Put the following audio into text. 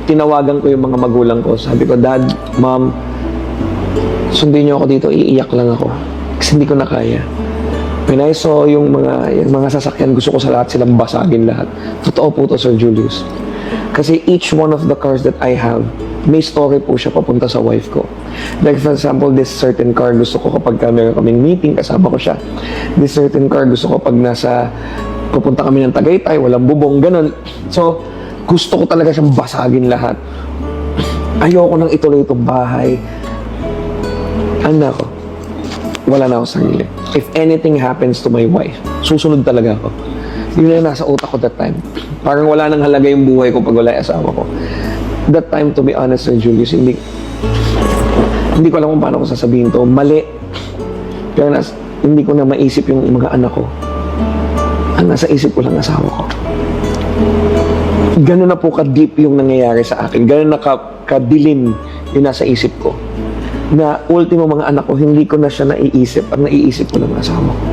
tinawagan ko yung mga magulang ko. Sabi ko, Dad, Mom, sundin niyo ako dito, iiyak lang ako. Kasi hindi ko na kaya. When I saw yung mga sasakyan, gusto ko sa lahat silang basagin lahat. Totoo po to, Sir Julius. Kasi each one of the cars that I have, may story po siya papunta sa wife ko. Like for example, this certain car, gusto ko kapag meron kaming meeting, kasama ko siya. This certain car, gusto ko pag pupunta kami ng Tagaytay, walang bubong, ganun. So, gusto ko talaga siyang basagin lahat. Ayoko nang ituloy itong bahay. Ano ako? Wala na ako sarili. If anything happens to my wife, susunod talaga ako. Yun na nasa utak ko that time. Parang wala nang halaga yung buhay ko pag wala yung asawa ko. That time, to be honest, Sir Julius, hindi ko alam kung paano ko sasabihin to. Mali. Pero hindi ko na maisip yung mga anak ko. Ang nasa isip ko lang asawa ko. Ganun na po ka-deep yung nangyayari sa akin. Ganun na kadilim yung nasa isip ko. Na ultimo mga anak ko, hindi ko na siya naiisip. Ang naiisip ko lang asawa ko.